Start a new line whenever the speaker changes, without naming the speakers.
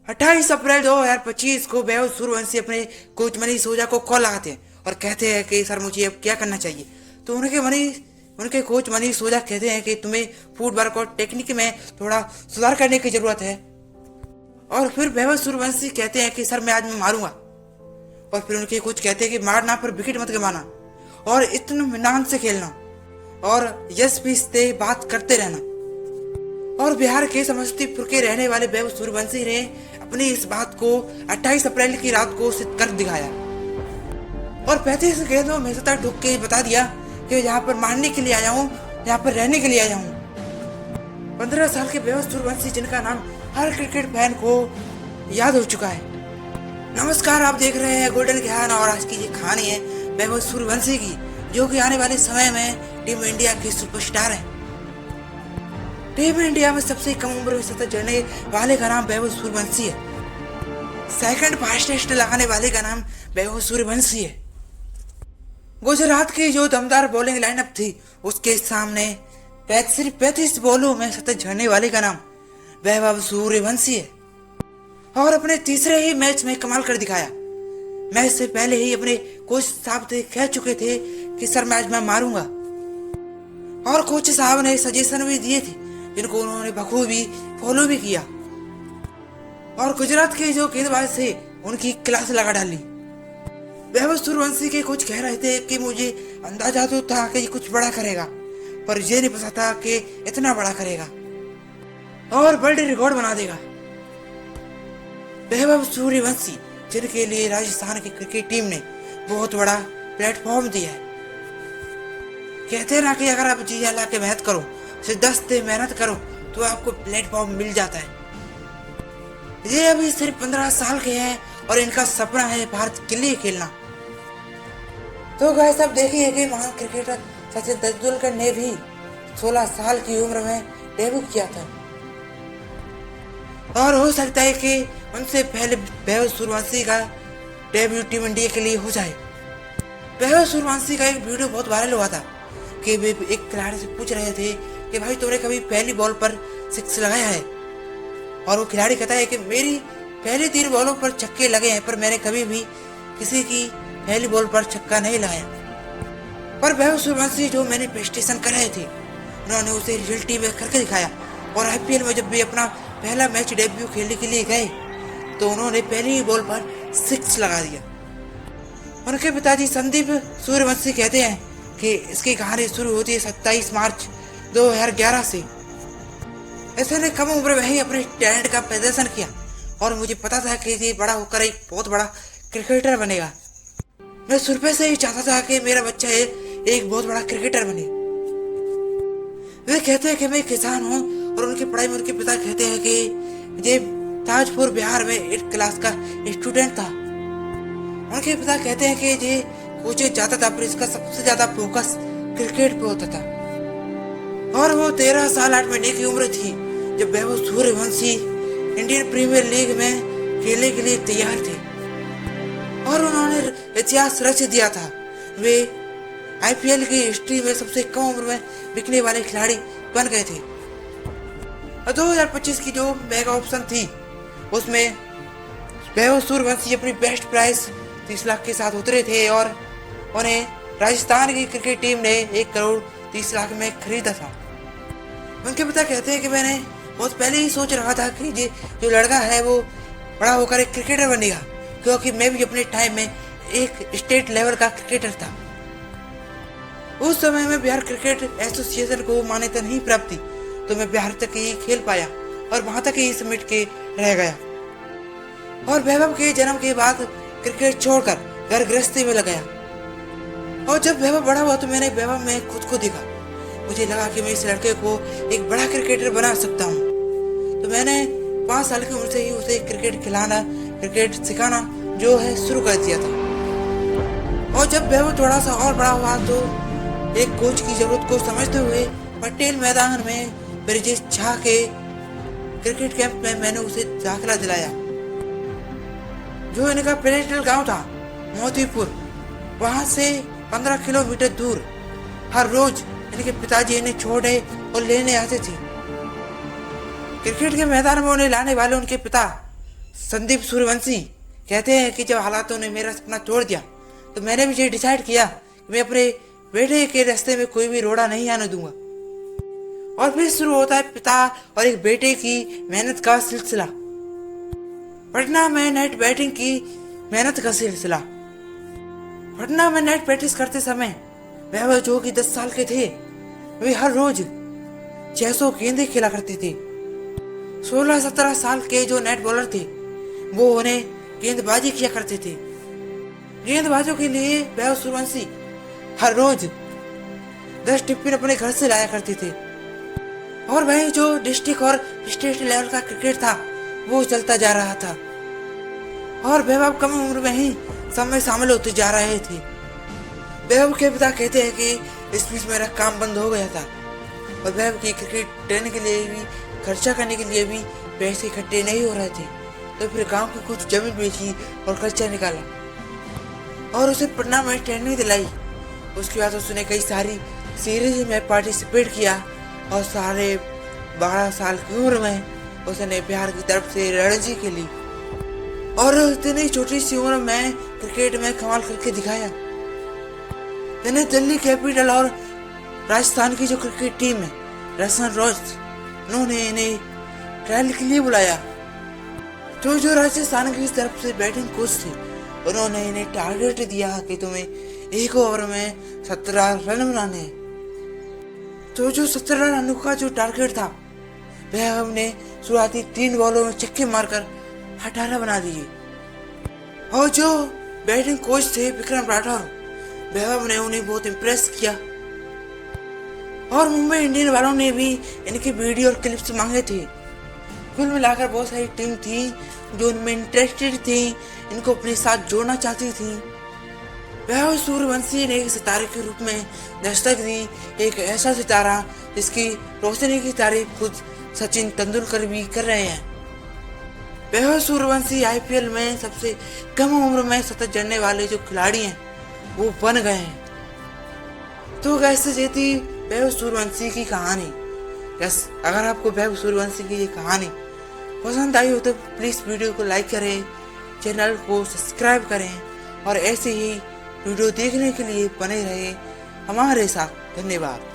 28 अप्रैल 2025 को वैभव सूर्यवंशी अपने कोच मनीष ओझा को कॉल लगाते हैं और कहते हैं कि सर मुझे अब क्या करना चाहिए। तो उनके कोच मनीष ओझा कहते हैं कि तुम्हें फुट वर्कआउट टेक्निक में थोड़ा सुधार करने की जरूरत है। और फिर वैभव सूर्यवंशी कहते हैं कि सर मैं मारूंगा। और फिर उनके कोच कहते हैं कि मारना पर विकेट मत गंवाना और इत्मीनान से खेलना और यश भी से बात करते रहना। और बिहार के समस्तीपुर के रहने वाले वैभव सूर्यवंशी ने अपनी इस बात को 28 अप्रैल की रात को सिद्ध कर दिखाया और 35 गेंदों में 70 ठोक के बता दिया कि यहाँ पर मारने के लिए आया हूँ, यहाँ पर रहने के लिए आया हूँ। 15 साल के वैभव सूर्यवंशी जिनका नाम हर क्रिकेट फैन को याद हो चुका है। नमस्कार, आप देख रहे हैं गोल्डन ज्ञान और आज की ये कहानी है वैभव सूर्यवंशी की, जो कि आने वाले समय में टीम इंडिया के सुपरस्टार हैं। टीम इंडिया में सबसे कम उम्र में शतक जड़ने वाले का नाम वैभव सूर्यवंशी है। सेकंड फास्टेस्ट लगाने वाले का नाम वैभव सूर्यवंशी है। गुजरात की जो दमदार बॉलिंग लाइनअप थी उसके सामने सिर्फ 35 बॉलों में शतक जड़ने वाले का नाम वैभव सूर्यवंशी है। और अपने तीसरे ही मैच में कमाल कर दिखाया। मैच से पहले ही अपने कोच साहब कह चुके थे कि सर मैं आज मारूंगा और कोच साहब ने सजेशन भी दिए थे जिनको उन्होंने बखूबी फॉलो भी किया और गुजरात के जो गेंदबाज थे उनकी क्लास लगा डाली। वैभव सूर्यवंशी के कोच कह रहे थे कि मुझे अंदाजा तो था कि ये कुछ बड़ा करेगा, पर ये नहीं पता था कि इतना बड़ा करेगा और वर्ल्ड रिकॉर्ड बना देगा। वैभव सूर्यवंशी जिनके लिए राजस्थान की क्रिकेट टीम ने बहुत बड़ा प्लेटफॉर्म दिया है। कहते हैं ना कि अगर आप जी ला के मेहनत करो, शिद्दत से मेहनत करो तो आपको प्लेटफॉर्म मिल जाता है। ये अभी सिर्फ 15 साल के हैं और इनका सपना है भारत के लिए खेलना। तो गाइस अब देखिए कि महान क्रिकेटर सचिन तेंदुलकर ने भी 16 साल की उम्र में डेब्यू किया था और हो सकता है कि उनसे पहले वैभव सूर्यवंशी का डेब्यू टीम इंडिया के लिए हो जाए। वैभव सूर्यवंशी का एक वीडियो बहुत वायरल हुआ था कि वे एक खिलाड़ी से पूछ रहे थे कि भाई तुमने कभी पहली बॉल पर सिक्स लगाया है, और वो खिलाड़ी कहता है कि मेरी पहली 3 बॉलों पर छक्के लगे हैं पर मैंने कभी भी किसी की पहली बॉल पर छक्का नहीं लगाया। पर वैभव सूर्यवंशी जो मैनिफेस्टेशन कर रहे थे उन्होंने उसे रियलिटी में करके दिखाया और आईपीएल में जब भी अपना पहला मैच डेब्यू खेलने के लिए गए तो उन्होंने पहली ही बॉल पर 6 लगा दिया। उनके पिताजी संदीप सूर्यवंशी कहते हैं कि इसकी कहानी शुरू होती है 27 मार्च 2011 से। इसने कम उम्र में ही अपने टैलेंट का प्रदर्शन किया और मुझे पता था कि ये बड़ा होकर एक बहुत बड़ा क्रिकेटर बनेगा। मैं शुरू से ही चाहता था कि मेरा बच्चा एक बहुत बड़ा क्रिकेटर बने। वे कहते हैं कि मैं किसान हूँ और उनकी पढ़ाई में उनके पिता कहते हैं कि ये ताजपुर बिहार में 8th क्लास का स्टूडेंट था। उनके पिता कहते हैं कि ये कोचिंग जाता था पर इसका सबसे ज्यादा फोकस क्रिकेट पे होता था। और वो 13 साल 8 महीने की उम्र थी जब Vaibhav Suryavanshi Indian premiere league में खेलने के लिए तैयार थे और उन्होंने इतिहास रच दिया था। वे आईपीएल की हिस्ट्री में सबसे कम उम्र में बिकने वाले खिलाड़ी बन गए थे। 2025 की जो मेगा ऑप्शन थी उसमें वैभव सूर्यवंशी अपनी बेस्ट प्राइस 30 लाख के साथ उतरे थे और उन्हें राजस्थान की क्रिकेट टीम ने 1 करोड़ 30 लाख में खरीदा था। उनके पिता कहते हैं कि मैंने बहुत पहले ही सोच रहा था कि ये जो लड़का है वो बड़ा होकर एक क्रिकेटर बनेगा, क्योंकि मैं भी अपने टाइम में एक स्टेट लेवल का क्रिकेटर था। उस समय में बिहार क्रिकेट एसोसिएशन को मान्यता नहीं प्राप्त थी तो मैं बिहार तक ही खेल पाया और वहां तक ही सिमट के रह गया। और वैभव के जन्म के बाद क्रिकेट छोड़कर घर गृहस्थी में लग गया और जब वैभव बड़ा हुआ तो मैंने वैभव में खुद को देखा। मुझे लगा कि मैं इस लड़के को एक बड़ा क्रिकेटर बना सकता हूँ, तो मैंने 5 साल की उम्र से ही उसे क्रिकेट खिलाना, क्रिकेट सिखाना जो है शुरू कर दिया था। और जब वैभव थोड़ा सा और बड़ा हुआ तो एक कोच की जरूरत को समझते हुए पटेल मैदान में ब्रिजेश झा के क्रिकेट कैंप में मैंने उसे दाखिला दिलाया। जो इनका पेरेंटल गांव था मोतीपुर, वहां से 15 किलोमीटर दूर हर रोज इनके पिताजी इन्हें छोड़ने और लेने आते थे। क्रिकेट के मैदान में उन्हें लाने वाले उनके पिता संदीप सूर्यवंशी कहते हैं कि जब हालातों ने मेरा सपना तोड़ दिया तो मैंने भी ये डिसाइड किया कि मैं अपने बेटे के रास्ते में कोई भी रोड़ा नहीं आने दूंगा। और फिर शुरू होता है पिता और एक बेटे की मेहनत का सिलसिला। पटना में नेट बैटिंग की मेहनत का सिलसिला। पटना में नेट प्रैक्टिस करते समय वह जो कि 10 साल के थे, वे हर रोज 600 गेंदें खेला करते थे। 16-17 साल के जो नेट बॉलर थे वो उन्हें गेंदबाजी किया करते थे। गेंदबाजों के लिए वैभव सूर्यवंशी हर रोज 10 टिप्पण अपने घर से लाया करते थे। और वही जो डिस्ट्रिक्ट और स्टेट लेवल का क्रिकेट था वो चलता जा रहा था और वैभव कम उम्र में ही सब में शामिल होते जा रहे थे। वैभव के पिता कहते हैं कि इस बीच मेरा काम बंद हो गया था और वैभव की क्रिकेट ट्रेनिंग के लिए भी, खर्चा करने के लिए भी पैसे इकट्ठे नहीं हो रहे थे, तो फिर गांव की कुछ जमीन बेची और खर्चा निकाला और उसे पटना में ट्रेनिंग दिलाई। उसके बाद उसने कई सारी सीरीज में पार्टिसिपेट किया और साढ़े 12 साल की उम्र में उसने बिहार की तरफ से रणजी खेली और इतनी छोटी सी उम्र में क्रिकेट में कमाल करके दिखाया। इन्हें दिल्ली कैपिटल और राजस्थान की जो क्रिकेट टीम है रसन रॉयल्स, उन्होंने इन्हें ट्रायल के लिए बुलाया। तो जो राजस्थान की तरफ से बैटिंग कोच थे उन्होंने इन्हें टारगेट दिया कि तुम्हें एक ओवर में 17 रन बनाने हैं। तो जो 17 रनों का जो टारगेट था वह हमने शुरुआती 3 बॉलों में छक्के मारकर 18 बना दिए। और जो बैटिंग कोच थे विक्रम राठौर, वह ने उन्हें बहुत इम्प्रेस किया और मुंबई इंडियन वालों ने भी इनके वीडियो और क्लिप्स मांगे थे। कुल मिलाकर बहुत सारी टीम थी जो इनमें इंटरेस्टेड थी, इनको अपने साथ जोड़ना चाहती थी। वैभव सूर्यवंशी ने एक सितारे के रूप में दस्तक दी, एक ऐसा सितारा जिसकी रोशनी की तारीफ खुद सचिन तेंदुलकर भी कर रहे हैं। वैभव सूर्यवंशी आईपीएल में सबसे कम उम्र में शतक जड़ने वाले जो खिलाड़ी हैं वो बन गए हैं। तो कैसे जेती वैभव सूर्यवंशी की कहानी। अगर आपको वैभव सूर्यवंशी की ये कहानी पसंद आई हो तो प्लीज़ वीडियो को लाइक करें, चैनल को सब्सक्राइब करें और ऐसे ही वीडियो देखने के लिए बने रहे हमारे साथ। धन्यवाद।